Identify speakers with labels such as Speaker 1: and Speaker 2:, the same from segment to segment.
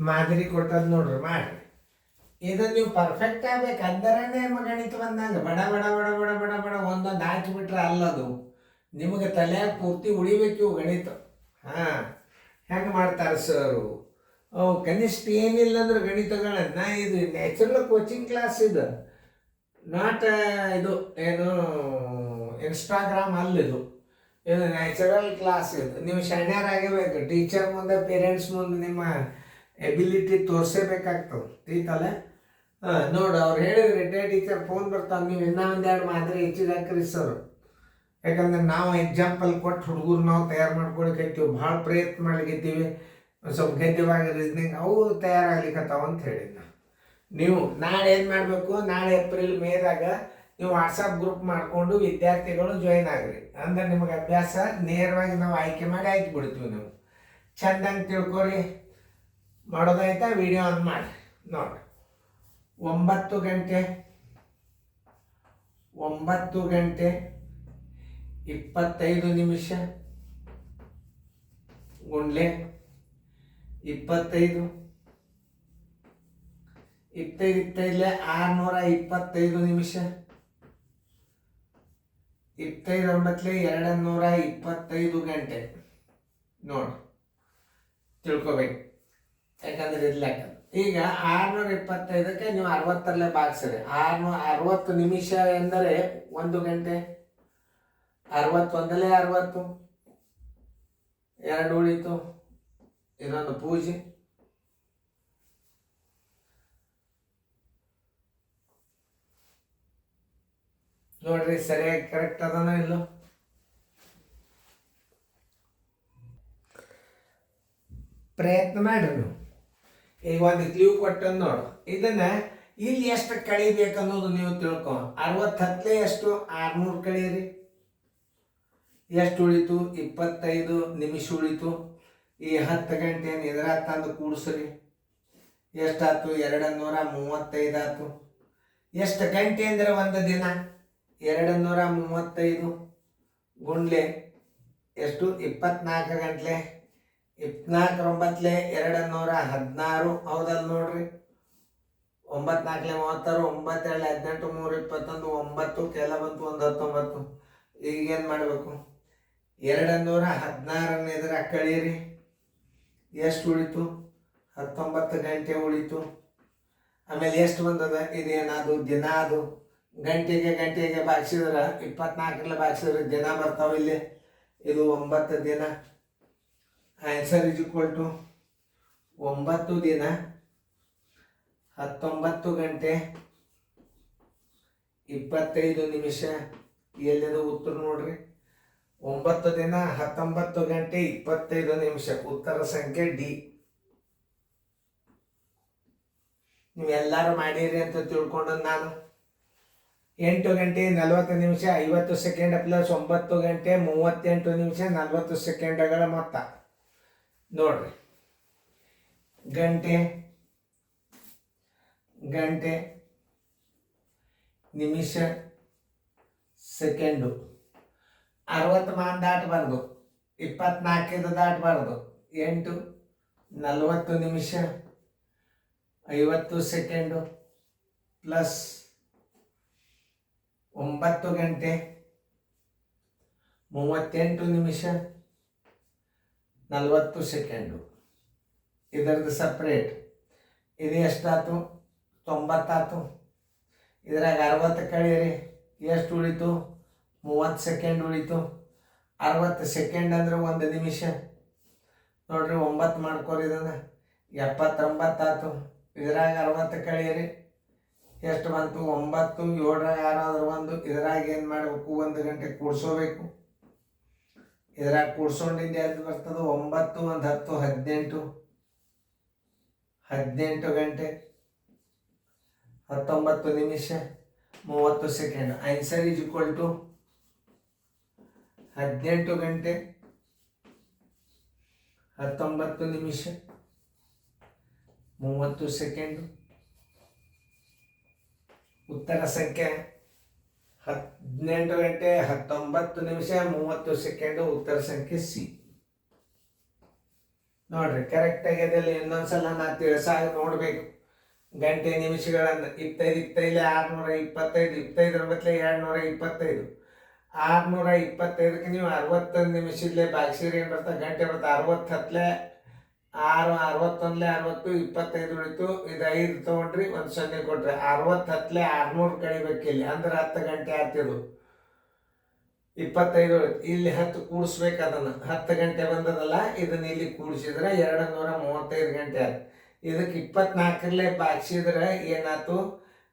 Speaker 1: ಮಾದರಿ ಕೊಟ್ಟದ್ ನೋಡ್ರಿ ಮಾಡ್ರಿ. ಇದು ನೀವು ಪರ್ಫೆಕ್ಟ್ ಆಗ್ಬೇಕು ಅಂದರನೇ ಗಣಿತ ಬಂದಂಗ ಬಡ ಬಡ ಬಡ ಬಡ ಬಡ ಬಡ ಒಂದೊಂದು ಹಾಕಿಬಿಟ್ರೆ ಅಲ್ಲದು ನಿಮಗೆ ತಲೆಯಾಗ ಪೂರ್ತಿ ಉಳಿಬೇಕು ಇವು ಗಣಿತ. ಹಾಂ, ಹೆಂಗೆ ಮಾಡ್ತಾರೆ ಸರು? ಕನಿಷ್ಠ ಏನಿಲ್ಲ ಅಂದ್ರೆ ಗಣಿತಗಳನ್ನ ಇದು ನ್ಯಾಚುರಲ್ ಕೋಚಿಂಗ್ ಕ್ಲಾಸ್ ಇದು, ನಾಟ್ ಇದು ಏನು ಇನ್ಸ್ಟಾಗ್ರಾಮ್ ಅಲ್ಲಿದು, ಇದು ನ್ಯಾಚುರಲ್ ಕ್ಲಾಸ್. ಇದು ನೀವು ಶಾಣ್ಯರಾಗಬೇಕು. ಟೀಚರ್ ಮುಂದೆ ಪೇರೆಂಟ್ಸ್ ಮುಂದೆ ನಿಮ್ಮ ಎಬಿಲಿಟಿ ತೋರಿಸಬೇಕಾಗ್ತದೆ. ತಿಳಿತಲ್ಲ? ನೋಡು, ಅವ್ರು ಹೇಳಿದ್ರೆ ಟೀಚರ್ ಫೋನ್ ಬರ್ತಾವೆ, ನೀವು ಇನ್ನೂ ಒಂದೆರಡು ಮಾದರಿ ಹೆಚ್ಚಿಗೆ ಹಾಕ್ರಿ ಸರ್. ಯಾಕಂದ್ರೆ ನಾವು ಎಕ್ಸಾಂಪಲ್ ಕೊಟ್ಟು ಹುಡುಗರು ನಾವು ತಯಾರು ಮಾಡ್ಕೊಳಿಕತ್ತೀವಿ, ಭಾಳ ಪ್ರಯತ್ನ ಮಾಡ್ಲಿಕ್ಕತ್ತೀವಿ. ಸ್ವಲ್ಪ ಗದ್ಯವಾಗಿ ರೀಸ್ನಿಂಗ್ ಅವು ತಯಾರಾಗ್ಲಿಕ್ಕತ್ತಾವ ಅಂತ ಹೇಳಿದ್ನ. ನೀವು ನಾಳೆ ಏನು ಮಾಡಬೇಕು, ನಾಳೆ ಏಪ್ರಿಲ್ ಮೇದಾಗ ನೀವು ವಾಟ್ಸಪ್ ಗ್ರೂಪ್ ಮಾಡಿಕೊಂಡು ವಿದ್ಯಾರ್ಥಿಗಳು ಜಾಯಿನ್ ಆಗ್ರಿ. ಅಂದ್ರೆ ನಿಮಗೆ ಅಭ್ಯಾಸ ನೇರವಾಗಿ ನಾವು ಆಯ್ಕೆ ಮಾಡಿ ಬಿಡ್ತೀವಿ. ನೀವು ಚೆಂದಂಗೆ ತಿಳ್ಕೊರಿ. ಮಾಡೋದಾಯ್ತಾ? ವಿಡಿಯೋ ಆನ್ ಮಾಡಿ ನೋಡಿ. 9 ಗಂಟೆ 25 ಗುಂಡ್ಲೆ 25 25 625 ನಿಮಿಷ 25 ಗಂಟೆ ನೋಡಿ ತಿಳ್ಕೊಬೇಕು. ಯಾಕಂದ್ರೆ ಇರ್ಲಾಕ ಈಗ 625ಕ್ಕೆ ನೀವು 60ರಲ್ಲೇ ಭಾಗಿಸ್ರಿ. 660 ನಿಮಿಷ ಎಂದರೆ 1 ಗಂಟೆ. 61 60 2 ಉಳಿತು. ಇದೊಂದು ಪೂಜೆ. ನೋಡ್ರಿ ಸರಿಯಾಗಿ ಕರೆಕ್ಟ್ ಅದನ ಇಲ್ಲೋ? ಪ್ರಯತ್ನ ಮಾಡ್ರಿ ನೀವು. ಈಗ ಒಂದು ಕ್ಲೂ ಕೊಟ್ಟಂದು ನೋಡು. ಇದನ್ನ ಇಲ್ಲಿ ಎಷ್ಟು ಕಳಿಬೇಕು ಅನ್ನೋದು ನೀವು ತಿಳ್ಕೊ. 60 ಎಷ್ಟು 600 ಕಳೀರಿ. ಎಷ್ಟು ಉಳಿತು? 25 ನಿಮಿಷ ಉಳಿತು. ಈ 10 ಗಂಟೆಯನ್ನು ಇದರ ತಂದು ಕೂಡಿಸ್ರಿ. ಎಷ್ಟಾಯ್ತು? 235 ಆಯ್ತು. ಎಷ್ಟು ಗಂಟೆ ಅಂದರೆ ಒಂದು ದಿನ? 235 ಗುಂಡ್ಲೆ ಎಷ್ಟು? 24 ಗಂಟ್ಲೆ. 24 216 ಹೌದಲ್ಲ ನೋಡ್ರಿ. 9 4 36 9 7 18 3 21 9 ಕೆಲ ಬಂತು 1 19. ಈಗೇನು ಮಾಡಬೇಕು? 216 ಇದರ ಕಳೀರಿ. ಎಷ್ಟು ಉಳಿತು? 19 ಗಂಟೆ ಉಳಿತು. ಆಮೇಲೆ ಎಷ್ಟು ಬಂದದ? ಇದೇನದು? ದಿನ. ಅದು ಗಂಟೆಗೆ ಭಾಗಿಸಿದ್ರೆ 24 ಭಾಗಿಸಿದ್ರೆ ದಿನ ಬರ್ತಾವ ಇಲ್ಲಿ. ಇದು 9 ದಿನ. ಆನ್ಸರ್ ಇಸ್ ಈಕ್ವಲ್ ಟು 9 ದಿನ 19 ಗಂಟೆ 25 ನಿಮಿಷ. ಎಲ್ಲಿದು ಉತ್ತರ ನೋಡ್ರಿ. 9 ದಿನ 19 ಗಂಟೆ 25 ನಿಮಿಷ. ಉತ್ತರ ಸಂಖ್ಯೆ ಡಿ. ನೀವೆಲ್ಲರೂ ಮಾಡಿರಿ ಅಂತ ತಿಳ್ಕೊಂಡು ನಾನು 8 ಗಂಟೆ 40 ನಿಮಿಷ 50 ಸೆಕೆಂಡ್ ಪ್ಲಸ್ 9 ಗಂಟೆ 38 ನಿಮಿಷ 40 ಸೆಕೆಂಡ್ಗಳ ಮೊತ್ತ ನೋಡ್ರಿ. ಗಂಟೆ ನಿಮಿಷ ಸೆಕೆಂಡು 60 ಮಾನ ದಾಟಬಾರ್ದು, 24 ದಾಟಬಾರ್ದು. 8 40 ನಿಮಿಷ 50 ಸೆಕೆಂಡು ಪ್ಲಸ್ 9 ಗಂಟೆ 38 ನಿಮಿಷ 40 ಸೆಕೆಂಡು. ಇದರದ್ದು ಸಪ್ರೇಟ್. ಇದು ಎಷ್ಟಾಯ್ತು? 90 ಆಯ್ತು. ಇದ್ರಾಗ 60 ಕಳೀರಿ. ಎಷ್ಟು ಉಳಿತು? 30 ಸೆಕೆಂಡ್ ಉಳಿತು. 60 ಸೆಕೆಂಡ್ ಅಂದರೆ 1 ನಿಮಿಷ ನೋಡ್ರಿ. 9 ಮಾಡ್ಕೊರಿ. ಇದನ್ನು 79 ಆಯ್ತು. ಇದ್ರಾಗ 60 ಕಳೀರಿ. ಎಷ್ಟು ಬಂತು? 9. 7ರಾಗ 6 ಆದ್ರೆ 1. ಇದ್ರಾಗ ಏನು ಮಾಡಬೇಕು? 1 ಗಂಟೆ ಕೂಡ್ಸೋಬೇಕು. ಇದ್ರಾಗ ಕೂಡ್ಸೊಂಡಿಂದ ಎಷ್ಟು ಬರ್ತದೆ? 9 1 10 18 ಗಂಟೆ 19 ನಿಮಿಷ 30 second. Answer is equal to 18 ಗಂಟೆ 19 ನಿಮಿಷ 30 ಸೆಕೆಂಡು. ಉತ್ತರ ಸಂಖ್ಯೆ 18 ಗಂಟೆ 19 ನಿಮಿಷ 30 ಸೆಕೆಂಡು. ಉತ್ತರ ಸಂಖ್ಯೆ ಸಿ. ನೋಡ್ರಿ ಕರೆಕ್ಟ್ ಆಗ್ಯದಲ್ಲಿ ಇನ್ನೊಂದ್ಸಲ ನಾ ತಿಳಿಸಾಗ ನೋಡ್ಬೇಕು. ಗಂಟೆ ನಿಮಿಷಗಳನ್ನು 25 625 25 225 625ಕ್ಕೆ ನೀವು 60 ನಿಮಿಷದಲ್ಲೇ ಭಾಗಿಸಿರಿ ಏನು ಬರ್ತಾ ಗಂಟೆ ಬರ್ತಾ 60 ಹತ್ತಲೆ 6 61 60 25 ಉಳಿತು. ಇದು 5 ತೊಗೊಂಡ್ರಿ, ಒಂದು 0 ಕೊಟ್ರಿ, 60 ಹತ್ತಲೆ 600 ಕಳಿಬೇಕಿಲ್ಲಿ ಅಂದ್ರೆ 10 ಗಂಟೆ ಆಗ್ತಿದ್ದು. 25 ಉಳಿತು, ಇಲ್ಲಿ 10 ಕೂಡಿಸ್ಬೇಕು. ಅದನ್ನು 10 ಗಂಟೆ ಬಂದದಲ್ಲ, ಇದನ್ನ ಇಲ್ಲಿ ಕೂಡಿಸಿದ್ರೆ 235 ಗಂಟೆ ಆಯ್ತು. ಇದಕ್ಕೆ 24ರಲ್ಲೇ ಭಾಗಿಸಿದ್ರೆ ಏನಾಯ್ತು,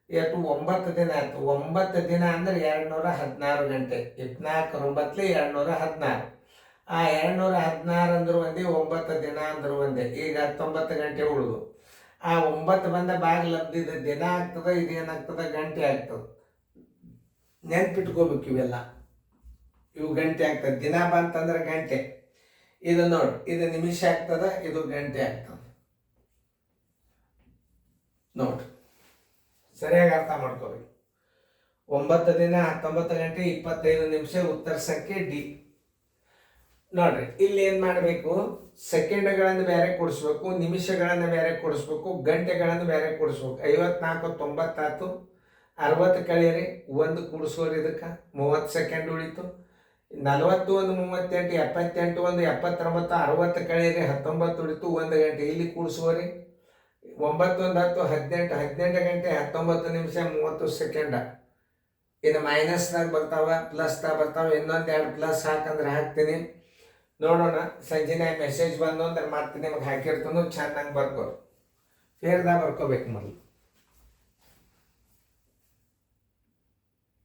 Speaker 1: ಎಷ್ಟು 9 ದಿನ ಆಯ್ತು. 9 ದಿನ ಅಂದ್ರೆ 216 ಗಂಟೆ. 24 9 216. ಆ 216 ಅಂದ್ರು ಒಂದೇ, 9 ದಿನ ಅಂದ್ರು ಒಂದೇ. ಈಗ 19 ಗಂಟೆ ಉಳಿದು ಆ 9 ಬಂದ ಬಾಗಿಲಬ್ದಿದ ದಿನ ಆಗ್ತದ, ಇದೇನಾಗ್ತದ ಗಂಟೆ ಆಗ್ತದ. ನೆನ್ಪಿಟ್ಕೋಬೇಕು ಇವೆಲ್ಲ. ಇವು ಗಂಟೆ ಆಗ್ತದೆ. ದಿನ ಬಂತಂದ್ರೆ ಗಂಟೆ. ಇದು ನೋಡಿ, ಇದು ನಿಮಿಷ ಆಗ್ತದ, ಇದು ಗಂಟೆ ಆಗ್ತದ. ನೋಡ್ರಿ ಸರಿಯಾಗಿ ಅರ್ಥ ಮಾಡ್ಕೋಬೇಕು. 9 ದಿನ 19 ಗಂಟೆ 25 ನಿಮಿಷ ಉತ್ತರ ಸಂಖ್ಯೆ ಡಿ. ನೋಡ್ರಿ ಇಲ್ಲಿ ಏನ್ ಮಾಡಬೇಕು, ಸೆಕೆಂಡ್ಗಳನ್ನು ಬೇರೆ ಕೊಡಿಸ್ಬೇಕು, ನಿಮಿಷಗಳನ್ನು ಬೇರೆ ಕೊಡಿಸ್ಬೇಕು, ಗಂಟೆಗಳನ್ನು ಬೇರೆ ಕೊಡಿಸ್ಬೇಕು. 54 90 ಆಯ್ತು. 60 ಕಳೀರಿ, 1 ಕೂಡಿಸೋರಿ, ಇದಕ್ಕೆ 30 ಸೆಕೆಂಡ್ ಉಳಿತು. 41 38 78 1 79 60 ಕಳೀರಿ, 19 ಉಳಿತು, 1 ಗಂಟೆ. ಇಲ್ಲಿ ಕೂಡಿಸೋರಿ, 9 1 10 18 18 ಗಂಟೆ 19 ನಿಮಿಷ 30 ಸೆಕೆಂಡ. ಇದು ಮೈನಸ್ನಾಗ ಬರ್ತಾವ, ಪ್ಲಸ್ದಾಗ ಬರ್ತಾವ. ಇನ್ನೊಂದು 2 ಪ್ಲಸ್ ಹಾಕಂದ್ರೆ ಹಾಕ್ತೀನಿ. ನೋಡೋಣ, ಸಂಜೆನಾಗ ಮೆಸೇಜ್ ಬಂದು ಅಂದ್ರೆ ಮತ್ತೆ ನಿಮಗೆ ಹಾಕಿರ್ತಾನು. ಚೆನ್ನಾಗಿ ಬರ್ಕೋ, ಫೇರ್ದಾಗ ಬರ್ಕೋಬೇಕು ಮೊದಲು.